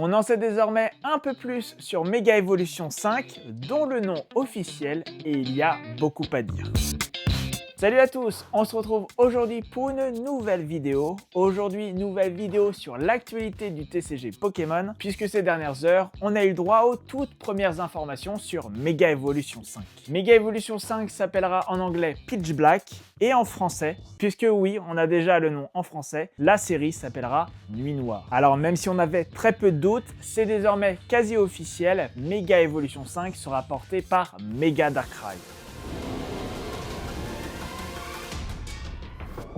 On en sait désormais un peu plus sur Mega Evolution 5, dont le nom officiel, et il y a beaucoup à dire. Salut à tous, on se retrouve aujourd'hui pour une nouvelle vidéo. Aujourd'hui, nouvelle vidéo sur l'actualité du TCG Pokémon, puisque ces dernières heures, on a eu le droit aux toutes premières informations sur Mega Evolution 5. Mega Evolution 5 s'appellera en anglais Pitch Black, et en français, puisque oui, on a déjà le nom en français, la série s'appellera Nuit Noire. Alors même si on avait très peu de doutes, c'est désormais quasi officiel, Mega Evolution 5 sera porté par Mega Darkrai.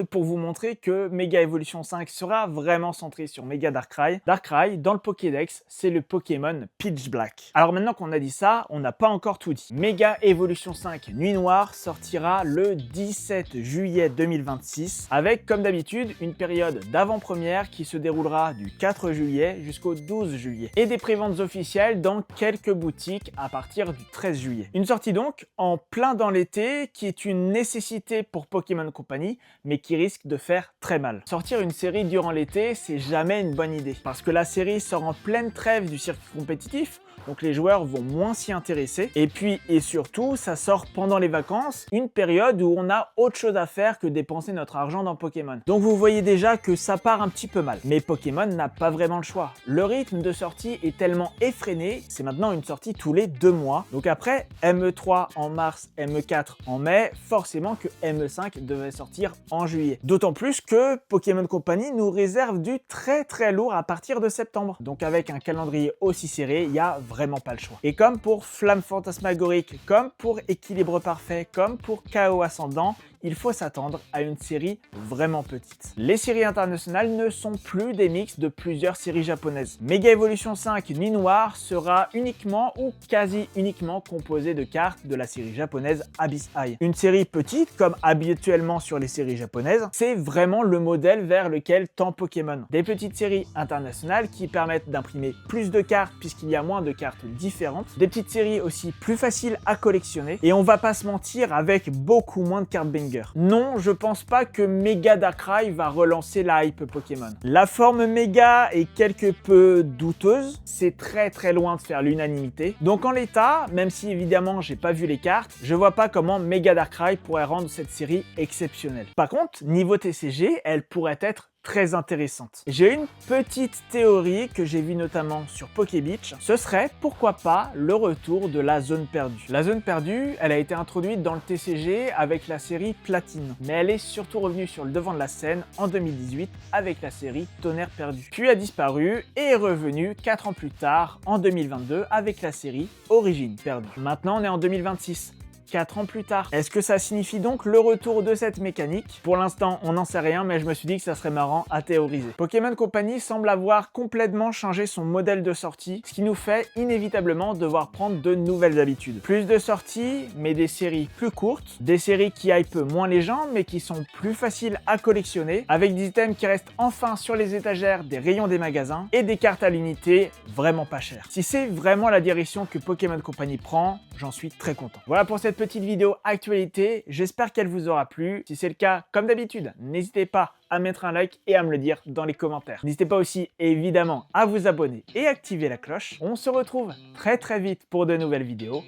Pour vous montrer que Mega Evolution 5 sera vraiment centré sur Mega Darkrai. Darkrai, dans le Pokédex, c'est le Pokémon Pitch Black. Alors maintenant qu'on a dit ça, on n'a pas encore tout dit. Mega Evolution 5 Nuit Noire sortira le 17 juillet 2026, avec comme d'habitude une période d'avant-première qui se déroulera du 4 juillet jusqu'au 12 juillet, et des préventes officielles dans quelques boutiques à partir du 13 juillet. Une sortie donc en plein dans l'été, qui est une nécessité pour Pokémon Company, mais qui risque de faire très mal. Sortir une série durant l'été, c'est jamais une bonne idée, parce que la série sort en pleine trêve du circuit compétitif, donc les joueurs vont moins s'y intéresser. Et puis, et surtout, ça sort pendant les vacances, une période où on a autre chose à faire que dépenser notre argent dans Pokémon. Donc vous voyez déjà que ça part un petit peu mal. Mais Pokémon n'a pas vraiment le choix. Le rythme de sortie est tellement effréné, c'est maintenant une sortie tous les 2 mois. Donc après ME3 en mars, ME4 en mai, forcément que ME5 devait sortir en juillet. D'autant plus que Pokémon Company nous réserve du très lourd à partir de septembre. Donc avec un calendrier aussi serré, il y a vraiment pas le choix. Et comme pour Flamme Fantasmagorique, comme pour Équilibre Parfait, comme pour Chaos Ascendant, il faut s'attendre à une série vraiment petite. Les séries internationales ne sont plus des mix de plusieurs séries japonaises. Mega Evolution 5 Nuit Noire sera uniquement ou quasi uniquement composée de cartes de la série japonaise Abyss High. Une série petite, comme habituellement sur les séries japonaises, c'est vraiment le modèle vers lequel tend Pokémon. Des petites séries internationales qui permettent d'imprimer plus de cartes puisqu'il y a moins de cartes différentes. Des petites séries aussi plus faciles à collectionner. Et on va pas se mentir, avec beaucoup moins de cartes banger. Non, je pense pas que Mega Darkrai va relancer la hype Pokémon. La forme Mega est quelque peu douteuse, c'est très loin de faire l'unanimité. Donc en l'état, même si évidemment j'ai pas vu les cartes, je vois pas comment Mega Darkrai pourrait rendre cette série exceptionnelle. Par contre, niveau TCG, elle pourrait être très intéressante. J'ai une petite théorie que j'ai vue notamment sur Pokébeach, ce serait pourquoi pas le retour de la zone perdue. La zone perdue, elle a été introduite dans le TCG avec la série Platine, mais elle est surtout revenue sur le devant de la scène en 2018 avec la série Tonnerre perdu, puis a disparu et est revenue 4 ans plus tard en 2022 avec la série Origine perdue. Maintenant on est en 2026. 4 ans plus tard. Est-ce que ça signifie donc le retour de cette mécanique? Pour l'instant, on n'en sait rien, mais je me suis dit que ça serait marrant à théoriser. Pokémon Company semble avoir complètement changé son modèle de sortie, ce qui nous fait inévitablement devoir prendre de nouvelles habitudes. Plus de sorties, mais des séries plus courtes, des séries qui hype moins les gens, mais qui sont plus faciles à collectionner, avec des items qui restent enfin sur les étagères des rayons des magasins, et des cartes à l'unité vraiment pas chères. Si c'est vraiment la direction que Pokémon Company prend, j'en suis très content. Voilà pour cette petite vidéo actualité, j'espère qu'elle vous aura plu. Si c'est le cas, comme d'habitude, n'hésitez pas à mettre un like et à me le dire dans les commentaires. N'hésitez pas aussi, évidemment, à vous abonner et activer la cloche. On se retrouve très vite pour de nouvelles vidéos.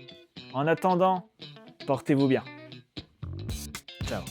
En attendant, portez-vous bien. Ciao.